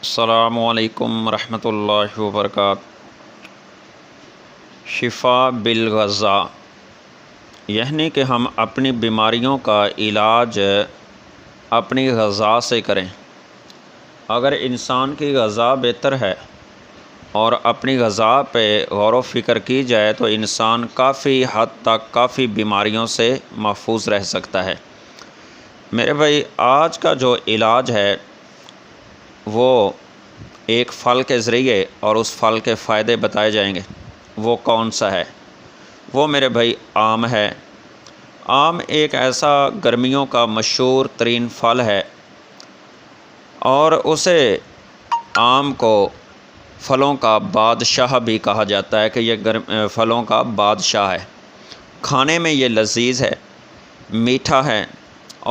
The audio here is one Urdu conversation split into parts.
السلام علیکم ورحمۃ اللہ وبرکاتہ۔ شفا بالغذا، یعنی کہ ہم اپنی بیماریوں کا علاج اپنی غذا سے کریں۔ اگر انسان کی غذا بہتر ہے اور اپنی غذا پہ غور و فکر کی جائے تو انسان کافی حد تک کافی بیماریوں سے محفوظ رہ سکتا ہے۔ میرے بھائی، آج کا جو علاج ہے وہ ایک پھل کے ذریعے اور اس پھل کے فائدے بتائے جائیں گے۔ وہ کون سا ہے؟ وہ میرے بھائی آم ہے۔ آم ایک ایسا گرمیوں کا مشہور ترین پھل ہے اور اسے آم کو پھلوں کا بادشاہ بھی کہا جاتا ہے کہ یہ پھلوں کا بادشاہ ہے۔ کھانے میں یہ لذیذ ہے، میٹھا ہے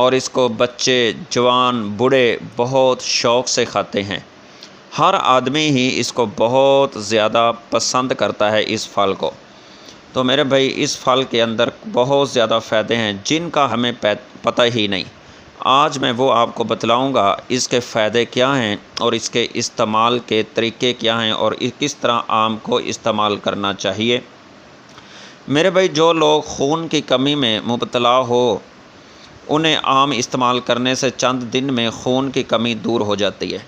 اور اس کو بچے، جوان، بوڑھے بہت شوق سے کھاتے ہیں۔ ہر آدمی ہی اس کو بہت زیادہ پسند کرتا ہے اس پھل کو۔ تو میرے بھائی، اس پھل کے اندر بہت زیادہ فائدے ہیں جن کا ہمیں پتہ ہی نہیں۔ آج میں وہ آپ کو بتلاؤں گا اس کے فائدے کیا ہیں اور اس کے استعمال کے طریقے کیا ہیں اور کس طرح آم کو استعمال کرنا چاہیے۔ میرے بھائی، جو لوگ خون کی کمی میں مبتلا ہو انہیں آم استعمال کرنے سے چند دن میں خون کی کمی دور ہو جاتی ہے۔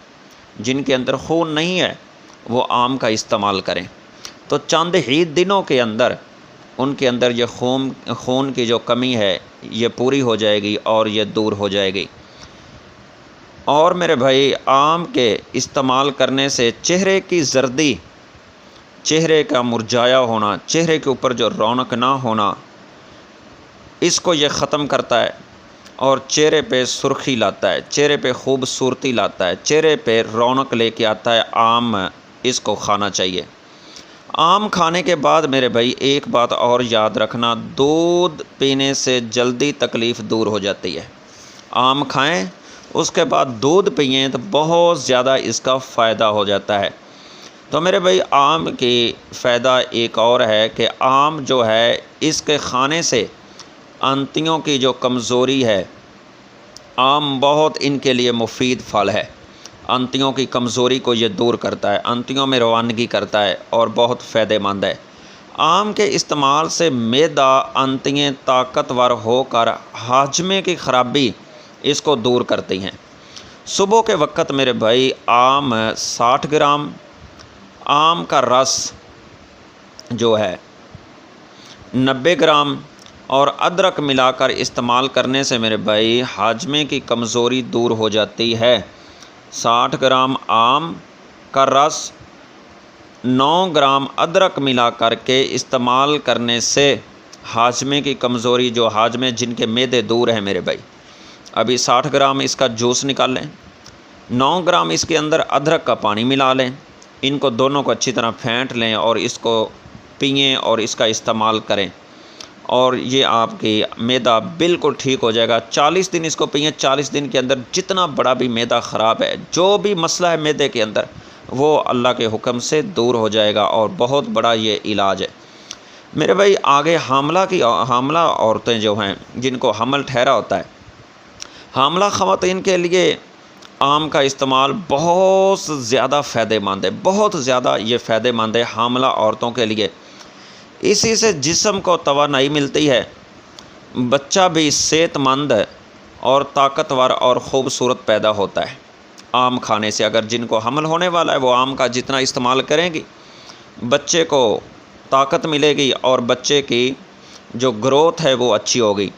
جن کے اندر خون نہیں ہے وہ آم کا استعمال کریں تو چند ہی دنوں کے اندر ان کے اندر یہ خون کی جو کمی ہے یہ پوری ہو جائے گی اور یہ دور ہو جائے گی۔ اور میرے بھائی، آم کے استعمال کرنے سے چہرے کی زردی، چہرے کا مرجھایا ہونا، چہرے کے اوپر جو رونق نہ ہونا، اس کو یہ ختم کرتا ہے اور چہرے پہ سرخی لاتا ہے، چہرے پہ خوبصورتی لاتا ہے، چہرے پہ رونق لے کے آتا ہے۔ آم اس کو کھانا چاہیے۔ آم کھانے کے بعد میرے بھائی ایک بات اور یاد رکھنا، دودھ پینے سے جلدی تکلیف دور ہو جاتی ہے۔ آم کھائیں، اس کے بعد دودھ پئیں تو بہت زیادہ اس کا فائدہ ہو جاتا ہے۔ تو میرے بھائی، آم کی فائدہ ایک اور ہے کہ آم جو ہے اس کے کھانے سے آنتوں کی جو کمزوری ہے، آم بہت ان کے لیے مفید پھل ہے۔ آنتوں کی کمزوری کو یہ دور کرتا ہے، آنتوں میں روانگی کرتا ہے اور بہت فائدہ مند ہے۔ آم کے استعمال سے معدہ، آنتیں طاقتور ہو کر ہاضمے کی خرابی اس کو دور کرتی ہیں۔ صبح کے وقت میرے بھائی آم 60 گرام، آم کا رس جو ہے 90 گرام اور ادرک ملا کر استعمال کرنے سے میرے بھائی ہاضمے کی کمزوری دور ہو جاتی ہے۔ 60 گرام آم کا رس 9 گرام ادرک ملا کر کے استعمال کرنے سے ہاضمے کی کمزوری، جو ہاضمے جن کے معدے دور ہیں میرے بھائی، ابھی 60 گرام اس کا جوس نکال لیں، 9 گرام اس کے اندر ادرک کا پانی ملا لیں، ان کو دونوں کو اچھی طرح پھینٹ لیں اور اس کو پئیں اور اس کا استعمال کریں اور یہ آپ کی معدہ بالکل ٹھیک ہو جائے گا۔ 40 دن اس کو پئیں، 40 دن کے اندر جتنا بڑا بھی معدہ خراب ہے، جو بھی مسئلہ ہے معدے کے اندر، وہ اللہ کے حکم سے دور ہو جائے گا اور بہت بڑا یہ علاج ہے۔ میرے بھائی، آگے حاملہ عورتیں جو ہیں جن کو حمل ٹھہرا ہوتا ہے، حاملہ خواتین کے لیے آم کا استعمال بہت زیادہ فائدہ مند ہے، بہت زیادہ یہ فائدہ مند ہے حاملہ عورتوں کے لیے۔ اسی سے جسم کو توانائی ملتی ہے، بچہ بھی صحت مند اور طاقتور اور خوبصورت پیدا ہوتا ہے آم کھانے سے۔ اگر جن کو حمل ہونے والا ہے وہ آم کا جتنا استعمال کریں گی، بچے کو طاقت ملے گی اور بچے کی جو گروتھ ہے وہ اچھی ہوگی۔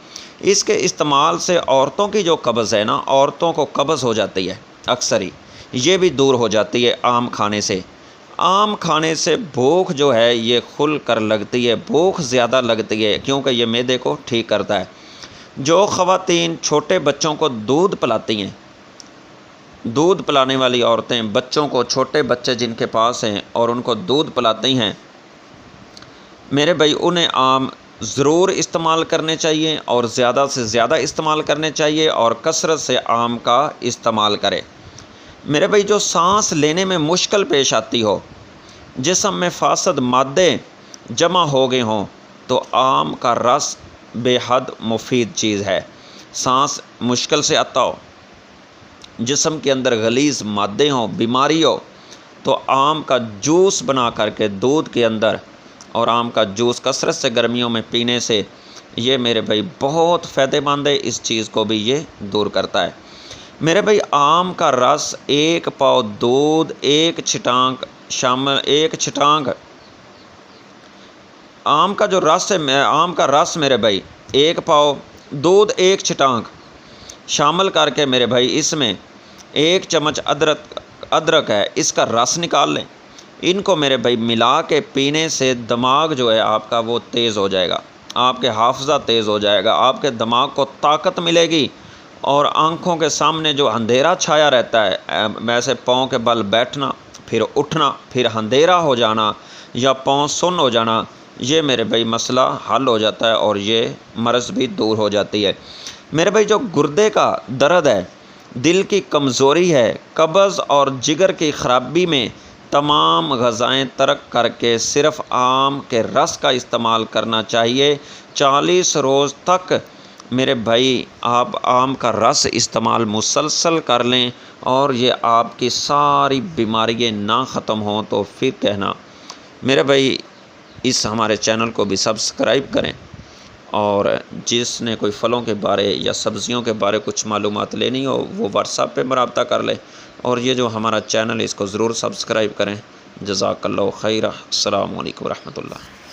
اس کے استعمال سے عورتوں کی جو قبض ہے نا، عورتوں کو قبض ہو جاتی ہے اکثر ہی، یہ بھی دور ہو جاتی ہے آم کھانے سے۔ آم کھانے سے بھوک جو ہے یہ کھل کر لگتی ہے، بھوک زیادہ لگتی ہے کیونکہ یہ معدے کو ٹھیک کرتا ہے۔ جو خواتین چھوٹے بچوں کو دودھ پلاتی ہیں، دودھ پلانے والی عورتیں بچوں کو، چھوٹے بچے جن کے پاس ہیں اور ان کو دودھ پلاتی ہیں، میرے بھائی انہیں آم ضرور استعمال کرنے چاہیے اور زیادہ سے زیادہ استعمال کرنے چاہیے اور کثرت سے آم کا استعمال کرے۔ میرے بھائی، جو سانس لینے میں مشکل پیش آتی ہو، جسم میں فاسد مادے جمع ہو گئے ہوں، تو آم کا رس بے حد مفید چیز ہے۔ سانس مشکل سے آتا ہو، جسم کے اندر غلیظ مادے ہوں، بیماری ہو، تو آم کا جوس بنا کر کے دودھ کے اندر، اور آم کا جوس کثرت سے گرمیوں میں پینے سے یہ میرے بھائی بہت فائدہ مند ہے، اس چیز کو بھی یہ دور کرتا ہے۔ میرے بھائی آم کا رس 1 پاؤ دودھ، 1 چھٹانک شامل، 1 چھٹانک آم کا جو رس ہے، آم کا رس میرے بھائی 1 پاؤ دودھ، 1 چھٹانک شامل کر کے میرے بھائی اس میں 1 چمچ ادرک ہے، اس کا رس نکال لیں۔ ان کو میرے بھائی ملا کے پینے سے دماغ جو ہے آپ کا وہ تیز ہو جائے گا، آپ کے حافظہ تیز ہو جائے گا، آپ کے دماغ کو طاقت ملے گی، اور آنکھوں کے سامنے جو اندھیرا چھایا رہتا ہے، ویسے پاؤں کے بل بیٹھنا، پھر اٹھنا، پھر اندھیرا ہو جانا یا پاؤں سن ہو جانا، یہ میرے بھائی مسئلہ حل ہو جاتا ہے اور یہ مرض بھی دور ہو جاتی ہے۔ میرے بھائی جو گردے کا درد ہے، دل کی کمزوری ہے، قبض اور جگر کی خرابی میں تمام غذائیں ترک کر کے صرف آم کے رس کا استعمال کرنا چاہیے۔ 40 روز تک میرے بھائی آپ آم کا رس استعمال مسلسل کر لیں، اور یہ آپ کی ساری بیماریاں نہ ختم ہوں تو پھر کہنا۔ میرے بھائی اس ہمارے چینل کو بھی سبسکرائب کریں، اور جس نے کوئی پھلوں کے بارے یا سبزیوں کے بارے کچھ معلومات لینی ہو وہ واٹس ایپ پہ رابطہ کر لے، اور یہ جو ہمارا چینل ہے اس کو ضرور سبسکرائب کریں۔ جزاک اللہ خیر، السلام علیکم ورحمۃ اللہ۔